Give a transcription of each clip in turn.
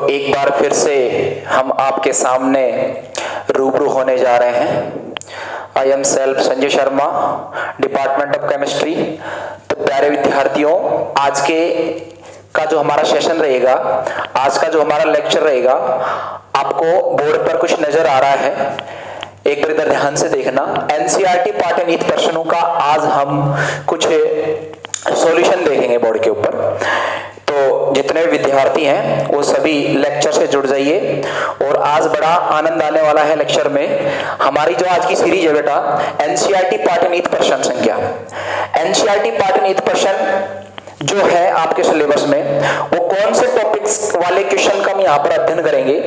एक बार फिर से हम आपके सामने रूबरू होने जा रहे हैं। I am self Sanjay Sharma, department of chemistry. तो प्यारे विद्यार्थियों, आज के का जो हमारा सेशन रहेगा, आज का जो हमारा लेक्चर रहेगा, आपको बोर्ड पर कुछ नजर आ रहा है, एक बार इधर ध्यान से देखना। एनसीईआरटी पार्ट एंड ईथ प्रश्नों का आज हम कुछ सॉल्यूशन देखेंगे बोर्ड के ऊपर। तो जितने विद्यार्थी हैं वो सभी लेक्चर से जुड़ जाइए और आज बड़ा आनंद आने वाला है लेक्चर में। हमारी जो आज की सीरीज है बेटा, एनसीईआरटी पार्ट एंड ईथ प्रश्न संख्या। एनसीईआरटी पार्ट एंड ईथ प्रश्न जो है आपके सिलेबस में, वो कौन से टॉपिक्स वाले क्वेश्चन का हम यहाँ पर अध्ययन करेंगे।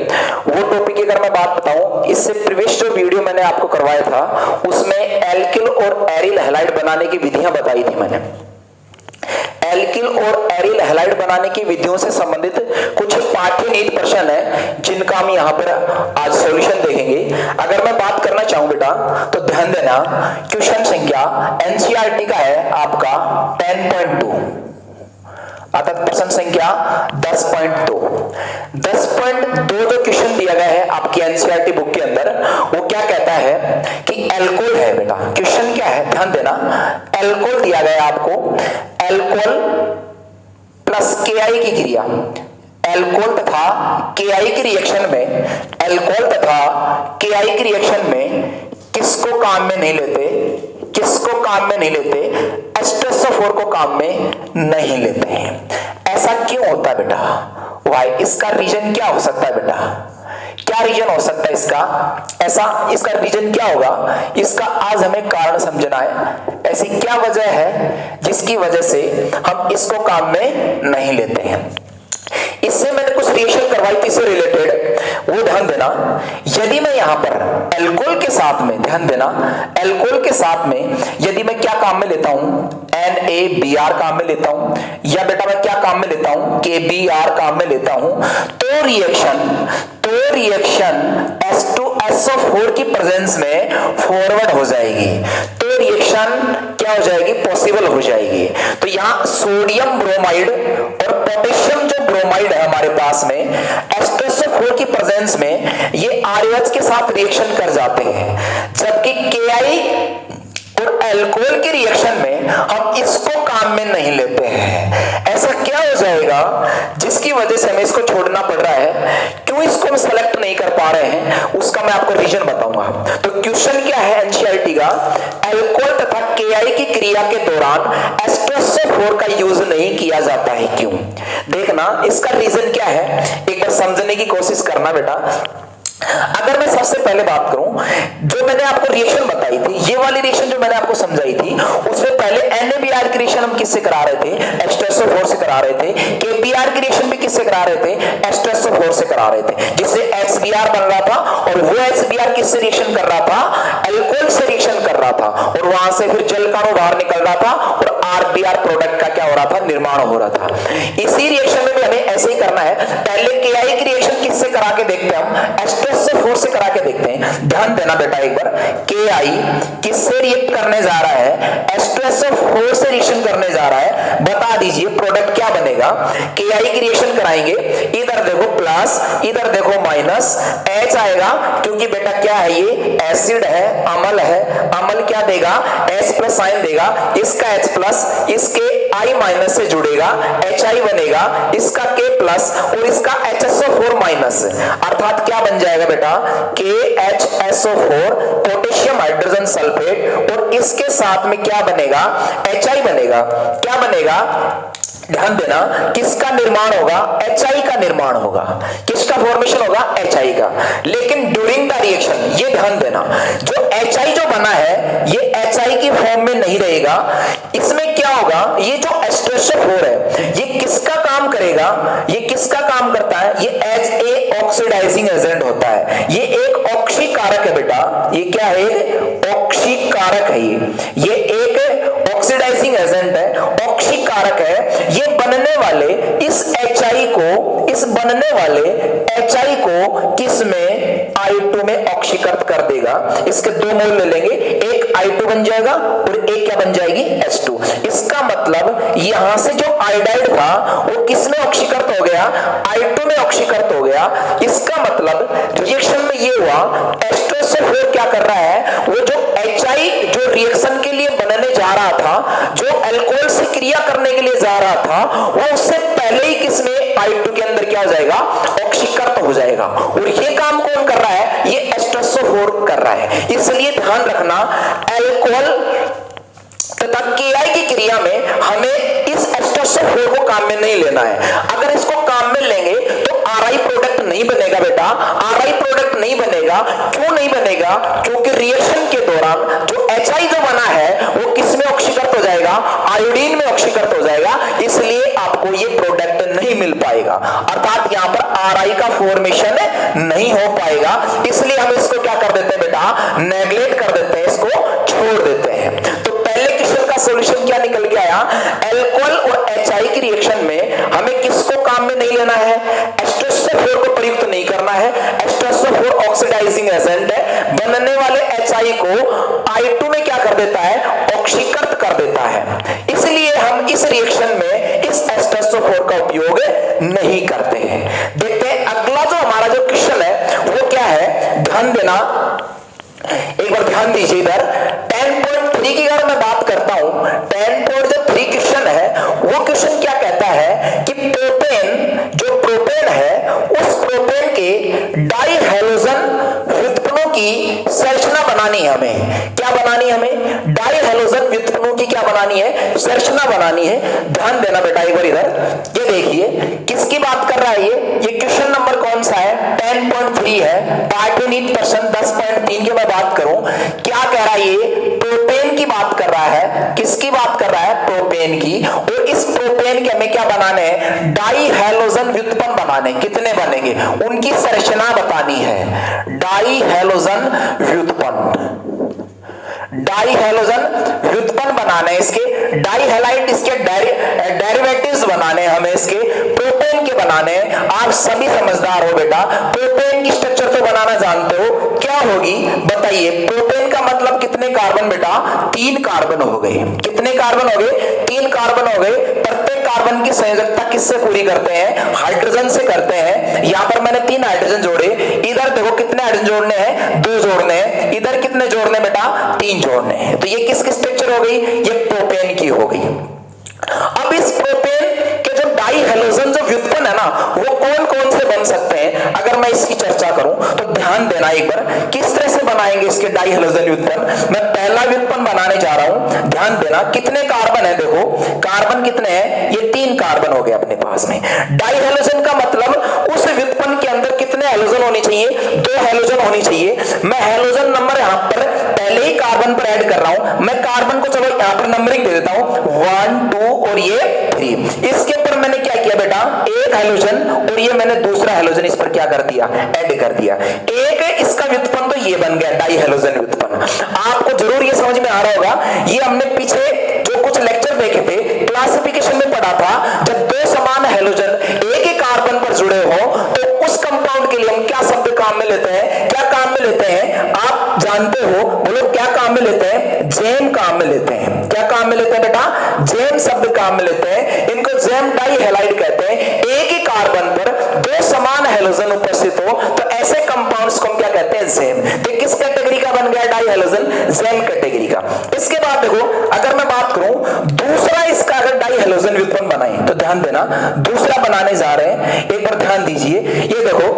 वो टॉपिक की अगर मैं बात बताऊं, इससे प्रीवियस जो वीडियो मैंने आपको करवाया था उसमें एल्किल और एरिल हैलाइड बनाने की विधियां बताई थी मैंने। एल्किल और एरिल हैलाइड बनाने की विधियों से संबंधित कुछ पाठ्यनीति प्रश्न है जिनका हम यहाँ पर आज सॉल्यूशन देखेंगे। अगर मैं बात करना चाहूं बेटा तो ध्यान देना, क्वेश्चन संख्या एनसीईआरटी का है आपका 10.2 अर्थात प्रश्न संख्या 10.2 जो क्वेश्चन दिया गया है आपकी एनसीईआरटी बुक के अंदर, वो क्या कहता है कि एल्कोहल है बेटा। क्वेश्चन क्या है, ध्यान देना। एल्कोहल दिया गया है आपको, एल्कोहल प्लस केआई की क्रिया, एल्कोहल तथा केआई की रिएक्शन में, एल्कोहल तथा केआई की रिएक्शन में किसको काम में नहीं लेते, किसको काम में नहीं लेते, H2SO4 को काम में नहीं लेते हैं। ऐसा क्यों होता है बेटा, वाई? इसका रीजन क्या हो सकता है बेटा, क्या रीजन हो सकता है इसका? ऐसा इसका रीजन क्या होगा, इसका आज हमें कारण समझना है। ऐसी क्या वजह है जिसकी वजह से हम इसको काम में नहीं लेते हैं। इससे मैंने कुछ रिएक्शन करवाई थी इससे रिलेटेड, वो ध्यान देना। यदि मैं यहां पर एल्कोहल के साथ में, ध्यान देना, एल्कोहल के साथ में यदि मैं क्या काम में लेता हूं, NaBr काम में लेता हूं, या बेटा मैं क्या काम में लेता हूं, KBr काम में लेता हूं, तो रिएक्शन H2SO4 की प्रेजेंस में फॉरवर्ड हो जाएगी, तो रिएक्शन क्या हो जाएगी, पॉसिबल हो जाएगी। तो यहां सोडियम ब्रोमाइड और पोटेशियम जो ब्रोमाइड है हमारे पास में, H2SO4 की प्रेजेंस में ये ROH के साथ रिएक्शन कर जाते हैं, जबकि KI और एल्कोहल के रिएक्शन में हम इसको काम में नहीं लेते हैं। ऐसा क्या हो जाएगा जिसकी वजह से हमें इसको छोड़ना पड़ रहा है, क्यों इसको हम सेलेक्ट नहीं कर पा रहे हैं, उसका मैं आपको रीजन बताऊंगा। तो क्वेश्चन क्या है एनसीईआरटी का, एल्कोहल तथा केआई की क्रिया के दौरान H2SO4 का यूज नहीं किया जाता है, क्यों? देखना इसका रीजन क्या है, एक बार समझने की कोशिश करना बेटा। अगर मैं सबसे पहले बात करूं, जो मैंने आपको रिएक्शन बताई थी, ये वाली रिएक्शन जो मैंने आपको समझाई थी, उसमें पहले NaBr की रिएक्शन हम किससे करा रहे थे, H2SO4 से करा रहे थे। KBr की रिएक्शन भी किससे करा रहे थे, H2SO4 से करा रहे थे, जिससे HBr बन रहा था, और वो HBr किससे रिएक्शन कर रहा था, एल्कोहल से रिएक्शन कर रहा था, और वहां से फिर जल का अणु बाहर निकल रहा था और RBr प्रोडक्ट का क्या हो रहा था, निर्माण हो रहा था। इसी रिएक्शन में भी हमें ऐसे ही करना है। पहले KI की रिएक्शन किससे करा के देखते हैं, हम H2SO4 से करा के देखते हैं। ध्यान देना बेटा एक बार, KI किससे रिएक्ट करने जा रहा है, H2SO4 से रिएक्शन करने जा रहा है। बता दीजिए प्रोडक्ट क्या बनेगा। KI की रिएक्शन कराएंगे, इधर देखो प्लस, इधर देखो माइनस, H आएगा, क्योंकि बेटा क्या है, ये एसिड है, अम्ल है, अम्ल क्या देगा, H प्लस साइन देगा, इसका H प्लस इसके I माइनस से जुड़ेगा, HI बनेगा, इसका K प्लस और इसका HSO4 माइनस, अर्थात क्या बन जाएगा बेटा, KHSO4 पोटेशियम हाइड्रोजन सल्फेट, और इसके साथ में क्या बनेगा, HI बनेगा। क्या बनेगा, ध्यान देना, किसका निर्माण होगा, HI का निर्माण होगा, किसका फॉर्मेशन होगा, HI का। लेकिन ड्यूरिंग द रिएक्शन, ये ध्यान देना, जो HI जो बना है ये HI की फॉर्म में नहीं रहेगा। इसमें क्या होगा, ये जो H2SO4 है ये किसका काम करेगा, ये किसका काम करता है, ये एज ए ऑक्सीडाइजिंग एजेंट होता है, ये एक ऑक्सीकारक है बेटा। ये क्या है, ऑक्सीकारक है, ये एक ऑक्सीडाइजिंग एजेंट है, ऑक्सीकारक है। ये बनने वाले इस HI को, इस बनने वाले HI को किस में, I2 में ऑक्सीकृत कर देगा। इसके दो मोल ले लेंगे, एक I2 बन जाएगा और एक क्या बन जाएगी, H2। इसका मतलब मतलब यहां से जो आयोडाइड था वो किसमें ऑक्सीकृत हो गया, I2 में ऑक्सीकृत हो गया। इसका मतलब रिएक्शन में ये हुआ, H2SO4 क्या कर रहा है, वो जो HI जो रिएक्शन के लिए बनने जा रहा था, जो अल्कोहल से क्रिया करने के लिए जा रहा था, वो उससे पहले ही किसमें I2 के अंदर क्या हो जाएगा, ऑक्सीकृत हो जाएगा। और ये काम कौन कर रहा है, ये H2SO4 कर रहा है। इसलिए ध्यान रखना, अल्कोहल तथा KI की क्रिया में हमें इस H2SO4 को काम में नहीं लेना है। अगर इसको काम में लेंगे तो RI प्रोडक्ट नहीं बनेगा बेटा, RI प्रोडक्ट नहीं बनेगा। क्यों नहीं बनेगा, क्योंकि रिएक्शन के दौरान जो HI जो बना है वो किस में ऑक्सीकृत हो जाएगा, आयोडीन में ऑक्सीकृत हो जाएगा। इसलिए आपको ये प्रोडक्ट नहीं मिल पाएगा, अर्थात यहाँ पर RI का फॉर्मेशन नहीं हो पाएगा। इसलिए हम इसको क्या कर देते हैं बेटा, नेग्लेक्ट कर देते हैं, इसको छोड़ देते हैं। तो पहले क्वेश्चन का सॉल्यूशन क्या निकल के आया, अल्कोहल और HI की रिएक्शन में हमें किसको काम में नहीं लेना है, H2SO4 को प्रयुक्त नहीं करना है। H2SO4 ऑक्सीडाइजिंग एजेंट है, बनने वाले HI को I2 में क्या कर देता है, ऑक्सीकृत कर देता है। इसलिए हम इस रिएक्शन में इस H2SO4 का उपयोग नहीं करते हैं। देखते हैं अगला जो हमारा जो क्वेश्चन है वो क्या है, ध्यान देना, एक बार ध्यान दीजिए इधर 10.3 की अगर मैं बात करता हूं, 10.3 क्वेश्चन है, वो क्वेश्चन क्या कहता है कि प्रोपेन, जो प्रोपेन है उस प्रोपेन के डाई हैलोजन व्युत्पन्नों की संरचना बनानी है हमें। क्या बनानी है हमें, डाई हैलोजन व्युत्पन्नों की क्या बनानी है, संरचना बनानी है। ध्यान देना बेटा एक बार इधर, ये देखिए किसकी बात कर रहा है, ये क्वेश्चन नंबर कौन सा है, 10.3 है। पार्टनीत प्रश्न 10.3 की मैं बात करूं, क्या कह रहा है, ये प्रोपेन की बात कर रहा है। किसकी बात कर रहा है, प्रोपेन की। और इस प्रोपेन के हमें क्या बनाने हैं, डाई हैलोजन व्युत्पन्न बनाने। कितने बनेंगे, उनकी संरचना बतानी है। डाई हैलोजन व्युत्पन्न, डाई हैलोजन व्युत्पन्न बनाने, इसके डाई हैलाइड, इसके डेरिवेटिव्स बनाने हमें, इसके प्रोपेन के बनाने। आप सभी समझदार हो बेटा, प्रोपेन की स्ट्रक्चर तो बनाना जानते हो, क्या होगी बताइए। प्रोपेन का मतलब कितने कार्बन बेटा, 3 कार्बन हो गए। कितने कार्बन हो गए, 3 कार्बन हो गए। प्रत्येक कार्बन की संयोजकता किससे पूरी करते हैं, हाइड्रोजन से करते हैं। यहां पर मैंने 3 हाइड्रोजन जोड़े, इधर देखो कितने हाइड्रोजन जोड़ने हैं, 2 जोड़ने हैं। इधर कितने जोड़ने बेटा, 3 जोड़ने हैं। तो ये किसकी स्ट्रक्चर हो गई, ये प्रोपेन की हो गई। अब इस प्रोपेन के जो डाई हैलोजन जो व्युत्पन्न है ना, वो कौन कौन से बन सकते हैं, अगर मैं इसकी चर्चा करूं तो ध्यान देना एक बार, किस तरह से बनाएंगे इसके डाई हैलोजन व्युत्पन्न। मैं पहला व्युत्पन्न बनाने जा रहा हूं, ध्यान देना। कितने कार्बन है, देखो कार्बन कितने हैं, ये 3 कार्बन हो गए अपने पास में। डाई हैलोजन का मतलब उस व्युत्पन्न के अंदर कितने हैलोजन होने चाहिए, 2 हैलोजन होनी चाहिए। मैं हैलोजन नंबर यहां पर पहले ही कार्बन पर ऐड कर रहा हूं। मैं कार्बन को चलो यहां पर नंबरिंग दे देता हूं, 1 2 और ये 3। इसके ऊपर मैंने क्या किया बेटा, एक हैलोजन और ये मैंने दूसरा हैलोजन इस पर क्या कर दिया, ऐड कर दिया। एक इसका व्युत्पन्न तो ये बन गया डाई हैलोजन व्युत्पन्न। आपको जरूर ये समझ में आ रहा होगा, ये हमने पीछे जो कुछ लेक्चर देखे थे, क्लासिफिकेशन में पढ़ा था, जब 2 समान हैलोजन एक ही कार्बन पर जुड़े हो तो उस कंपाउंड के लिए हम क्या शब्द काम में लेते हैं, क्या काम में लेते हैं, आप जानते हो, बोलो क्या काम में लेते हैं, जेम काम में लेते हैं। क्या काम में लेते हैं बेटा, जेम शब्द काम में लेते हैं। इनको जेम डाई हैलाइड कहते हैं। एक ही कार्बन पर 2 समान हैलोजन उपस्थित हो तो ऐसे कंपाउंड्स को हम क्या कहते हैं, जेम। तो किस कैटेगरी का बन गया डाई हैलोजन, जेम कैटेगरी का। इसके बाद देखो, अगर मैं बात करूं दूसरा इसका अगर डाई हैलोजन व्युत्पन्न बनाए तो ध्यान देना, दूसरा बनाने जा रहे हैं, एक बार ध्यान दीजिए। ये देखो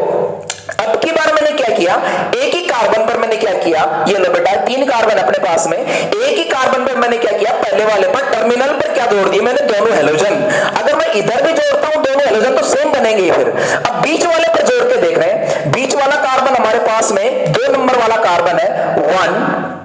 अब की बार मैंने क्या किया, एक ही कार्बन पर मैंने क्या किया, ये लो बेटा 3 कार्बन अपने पास में, एक ही कार्बन पर मैंने क्या किया, पहले वाले पर टर्मिनल पर क्या जोड़ दिए मैंने, दोनों हैलोजन। अगर मैं इधर भी जोड़ता हूं दोनों हैलोजन तो सेम बनेंगे। फिर अब बीच वाले पर जोड़ के देख रहे हैं, बीच वाला कार्बन हमारे पास में 2 नंबर वाला कार्बन है, 1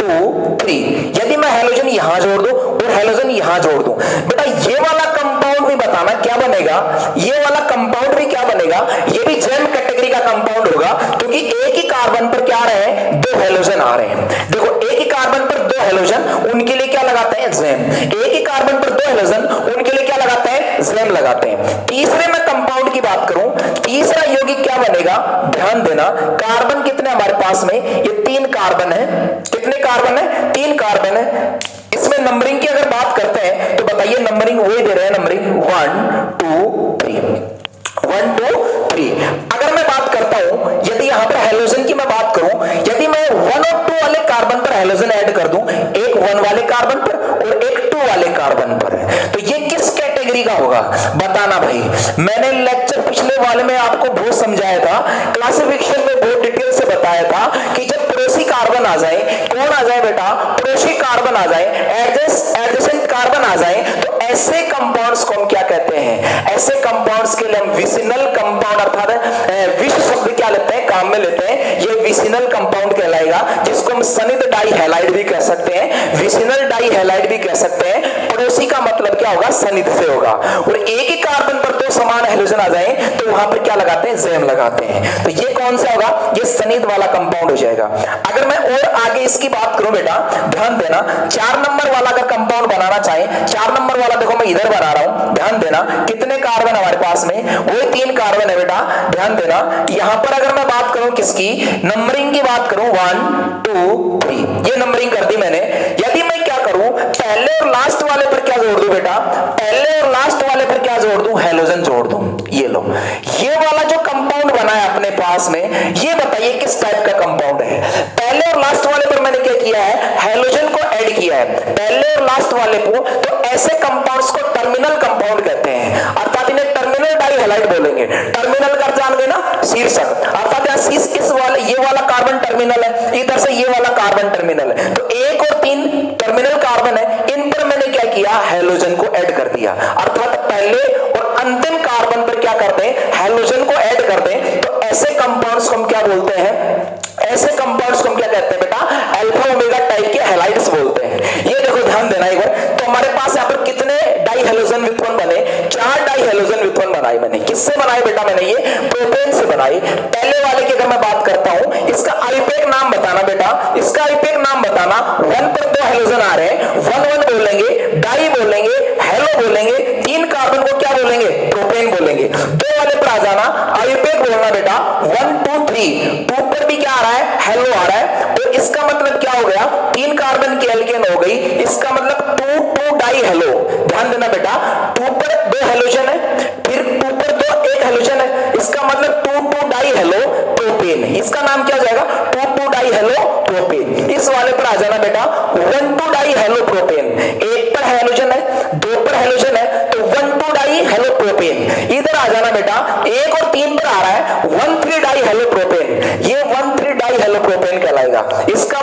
2 3। यदि मैं हैलोजन यहां जोड़ दूं और हैलोजन यहां जोड़ दूं, बेटा ये वाला कंपाउंड भी बताना क्या बनेगा, ये वाला कंपाउंड भी क्या बनेगा, ये भी जेम कैटेगरी का कंपाउंड होगा, क्योंकि एक ही कार्बन पर क्या आ रहे हैं, 2 हैलोजन आ रहे हैं। देखो एक ही कार्बन पर 2 हैलोजन, उनके लिए क्या लगाते हैं, जेम। एक ही कार्बन पर 2 हैलोजन, उनके लिए क्या लगाते हैं, जेम लगाते हैं। तीसरे में कंपाउंड की बात करूं, तीसरा यौगिक क्या बनेगा, ध्यान देना। कार्बन कितने हमारे पास में, ये 3 कार्बन है। कितने कार्बन है, 3 कार्बन है। इसमें नंबरिंग की अगर बात करते हैं तो बताइए ये नंबरिंग वही दे रहे हैं, नंबरिंग 1 2 3 1 2 3। अगर मैं बात करता हूं, यदि यहां पर हेलोजन की मैं बात करूं, यदि मैं 1 और 2 वाले कार्बन पर हेलोजन ऐड कर दूं, एक 1 वाले कार्बन पर और एक 2 वाले कार्बन पर, तो ये किस कैटेगरी का होगा बताना भाई। मैंने लेक्चर पिछले वाले में आपको बहुत समझाया था, क्लासिफिकेशन में बहुत डिटेल से बताया था कि जब पड़ोसी कार्बन आ जाए, कौन आ जाए बेटा, पड़ोसी कार्बन आ जाए, एडजेसेंट कार्बन आ जाए, तो ऐसे कंपाउंड्स को हम क्या कहते हैं, ऐसे कंपाउंड्स के लिए हम विसिनल कंपाउंड अर्थात विष शब्द क्या लेते हैं, काम में लेते हैं, ये विसिनल कंपाउंड कहलाएगा, जिसको हम सनिध डाई हैलाइड भी कह सकते हैं, विसिनल डाई हैलाइड भी कह सकते हैं। पड़ोसी का मतलब क्या होगा, सनिध से होगा। और एक ही कार्बन पर दो समान हेलोजन आ जाए तो वहां पर क्या लगाते हैं, जैम लगाते हैं। तो ये कौन सा होगा, ये सनिध वाला कंपाउंड हो जाएगा। अगर मैं और आगे इसकी बात करूं बेटा, ध्यान देना, 4 नंबर वाला अगर कंपाउंड बनाना चाहे, 4 नंबर वाला देखो मैं इधर बना रहा हूं, ध्यान देना कितने कार्बन हमारे पास में, वही 3 कार्बन है बेटा, ध्यान देना। यहां पर अगर मैं बात करूं किसकी, नंबरिंग की बात करूं 1 2 3, ये नंबरिंग कर दी मैंने। यदि मैं क्या करूं, पहले और लास्ट वाले पर क्या जोड़ दूं बेटा, पहले और लास्ट वाले पर क्या जोड़ दूं, हेलोजन जोड़ दूं। ये लो, ये वाला जो कंपाउंड बना है अपने पास में, ये बताइए किस टाइप का कंपाउंड है। पहले और लास्ट वाले पर मैंने क्या किया है, हेलोजन को ऐड किया है, पहले और लास्ट वाले को। तो ऐसे कंपाउंड्स को टर्मिनल कंपाउंड कहते हैं, अर्थात इन्हें टर्मिनल डाई हैलाइड बोलेंगे। टर्मिनल कर जान गए ना, शीर्षक, अर्थात यहाँ शीर्ष किस वाले, ये वाला कार्बन टर्मिनल है, इधर से ये वाला कार्बन टर्मिनल है, तो 1 और 3 टर्मिनल कार्बन है, इन पर मैंने क्या किया, हेलोजन को ऐड कर दिया। अर्थात पहले और अंतिम कार्बन पर क्या करते हैं, हेलोजन को ऐड कर दें। तो ऐसे कंपाउंड्स को हम क्या बोलते हैं, ऐसे कंपाउंड्स को हम क्या कहते हैं बेटा, अल्फा ओमेगा टाइप के हैलाइड्स बोलते हैं। ये देखो ध्यान देना एक बार, तो हमारे पास यहाँ पर कितने डाई हेलोजन व्युत्पन्न बने, 4 डाई हेलोजन व्युत्पन्न बनाए मैंने। किससे बनाए बेटा मैंने, ये प्रोपेन से बनाई। पहले वाले की अगर मैं बात करता हूं, इसका आईपेक नाम बताना बेटा, इसका आईपेक नाम बताना। 1 पर 2 हेलोजन आ रहे हैं, 1 1 बोलेंगे, डाई बोलेंगे, हेलो बोलेंगे, 3 कार्बन को क्या बोलेंगे, प्रोपेन बोलेंगे। 2 वाले पर आ जाना, आईपेक बोलना बेटा, 1 2 3, 2 पर भी क्या आ रहा है, हेलो आ रहा है। तो इसका मतलब क्या हो गया, 3 कार्बन की एल्केन हो गई, इसका मतलब 2 2 डाई हेलो। ध्यान देना बेटा, 2 पर 2 हेलोजन है, फिर 2 पर 2 1 हेलोजन है, इसका मतलब 2 2 डाई हेलो प्रोपेन। इसका नाम क्या हो जाएगा, 2 2 डाई हेलो प्रोपेन। इस वाले पर आ जाना बेटा, 1 2 डाई हेलो प्रोपेन। 1 पर हेलोजन है, 2 पर हेलोजन है, तो 1 2 डाई हेलो प्रोपेन। इधर आ जाना बेटा, 1 और 3 पर आ रहा है 1 3 डाई हेलो प्रोपेन, ये 1 3 डाई हेलो प्रोपेन कहलाएगा। इसका